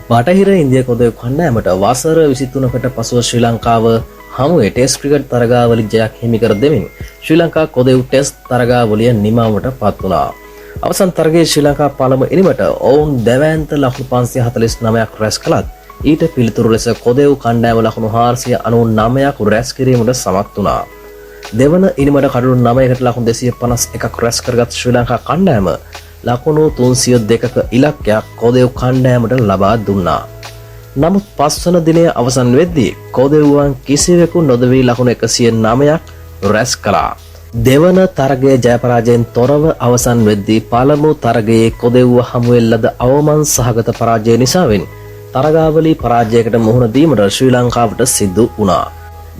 බටහිර ඉන්දියා කොදේ කණ්ඩායමට වසර 23කට පසුව ශ්‍රී ලංකාව හමුවේ ටෙස්ට් ක්‍රිකට් තරගාවලි ජයක් හිමි කර දෙමින් ශ්‍රී ලංකා කොදෙව් ටෙස්ට් තරගාවලිය නිමවුමට පත් වුණා. අවසන් තරගයේ ශ්‍රී ලංකා පළමු ඉනිමට ඔවුන් දැවැන්ත ලකුණු 549ක් රැස් කළත් ඊට පිළිතුරු ලෙස කොදෙව් කණ්ඩායම ලකුණු 499ක් රැස් කිරීමට සමත් වුණා. දෙවන ඉනිමට කඩලු 9කට ලකුණු 251ක් රැස් කරගත් ශ්‍රී ලංකා කණ්ඩායම ලකුණු 302ක ඉලක්කයක් කොදෙව් කණ්ඩායමට ලබා දුන්නා. නමුත් පස්වන දිනය අවසන් වෙද්දී කොදෙව්වන් කිසිවෙකු නොදවී ලකුණු 109ක් රැස් කළා. දෙවන තරගයේ ජයපරාජයෙන් තොරව අවසන් වෙද්දී පළමු තරගයේ කොදෙව්ව හමුවේ ලද අවමන් සහගත පරාජය නිසාවෙන් තරගාවලි පරාජයකට මුහුණ දීමට ශ්‍රී ලංකාවට සිදු වුණා.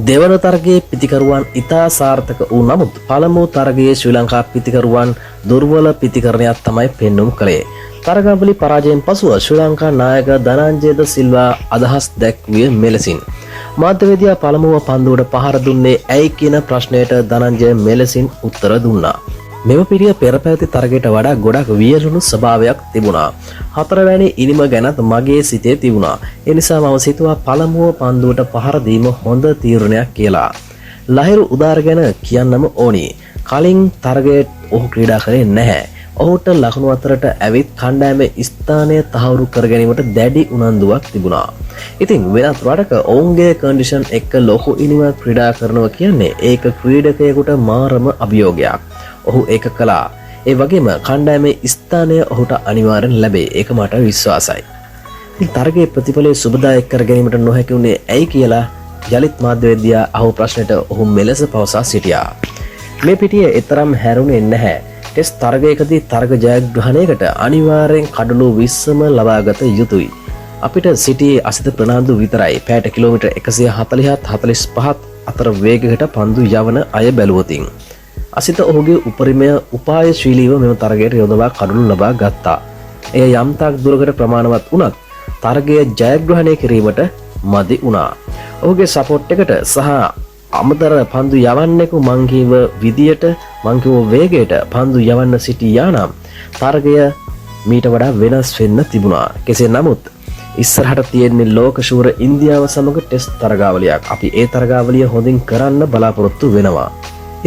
දෙවන තරගයේ පිතිකරුවන් ඉතා සාර්ථක වූ නමුත් පළමු තරගයේ ශ්‍රී ලංකා පිතිකරුවන් දුර්වල පිතිකරණයක් තමයි පෙන්눔 කළේ. තරගාවලි පරාජයෙන් පසුව ශ්‍රී ලංකා නායක ධනංජය ද සිල්වා අදහස් දැක්විය මෙලෙසින්. මාධ්‍යවේදියා පළමුව පන්දුවට පහර දුන්නේ ඇයි කියන ප්‍රශ්නයට ධනංජය මෙලෙසින් උත්තර දුන්නා. මෙම පිරිය පෙර පැවති තරගයට වඩා ගොඩක් වියරුණු ස්වභාවයක් තිබුණා. හතරවැනි ඉනිම ගැනත් මගේ සිතේ තිබුණා. ඒ නිසා මම සිතුවා පළමුව පන්දුවට පහර දීම හොඳ තීරණයක් කියලා. ලහිරු උදාර ගැන කියන්නම ඕනි. කලින් තරගයේ ඔහු ක්‍රීඩා කරේ නැහැ. ඔහුට ලකුණු අතරට ඇවිත් කණ්ඩායමේ ස්ථානය තහවුරු කර ගැනීමට දැඩි උනන්දුවක් තිබුණා. ඉතින් වෙනත් රටක ඔවුන්ගේ කන්ඩිෂන් එක්ක ලොකු ඉනිමක් ක්‍රීඩා කරනවා කියන්නේ ඒක ක්‍රීඩකයෙකුට මාරම අභියෝගයක්. ඔහු ඒක කළා. ඒ වගේම කණ්ඩායමේ ස්ථානය ඔහුට අනිවාර්යෙන් ලැබේ. ඒක මට විශ්වාසයි. ඉතින් තරගයේ ප්‍රතිඵලය සුබදායක කර ගැනීමට නොහැකි වුණේ ඇයි කියලා යලිත් මාධ්‍යවේදියා අහු ප්‍රශ්නයට ඔහු මෙලෙස පවසා සිටියා. මේ පිටිය එතරම් හැරුණේ නැහැ. ටෙස්ට් තරගයකදී තරග ජයග්‍රහණයකට අනිවාර්යෙන් කඩලු 20ම ලබාගත යුතුයි. අපිට සිටියේ අසිත ප්‍රනාන්දු විතරයි. පැයට කිලෝමීටර් 140-45 අතර වේගයකට පන්දු යවන අය බැලුවොතින්. අසිත ඔහුගේ උපරිමය උපායශීලීව මෙම තරගයට යොදවා කඩලු ලබා ගත්තා. එය යම්තාක් දුරකට ප්‍රමාණවත් වුණත් තරගය ජයග්‍රහණය කිරීමට මදි වුණා. ඔහුගේ සපෝට් එකට සහ අමතර පන්දු යවන්නෙකු මංකිව විදියට මංකිව වේගයට පන්දු යවන්න සිටියා නම් තරගය මීට වඩා වෙනස් වෙන්න තිබුණා. කෙසේ නමුත් ඉස්සරහට තියෙන්නේ ලෝකශූර ඉන්දියාව සමග ටෙස්ට් තරගාවලියක්. අපි ඒ තරගාවලිය හොඳින් කරන්න බලාපොරොත්තු වෙනවා.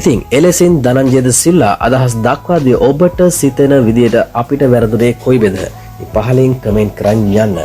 ඉතින් එලෙසින් ධනංජය ද සිල්වා අදහස් දක්වා දී ඔබට සිතෙන විදියට අපිට වැරදුනේ කොයිබෙද? පහලින් කමෙන්ට් කරන් යන්න.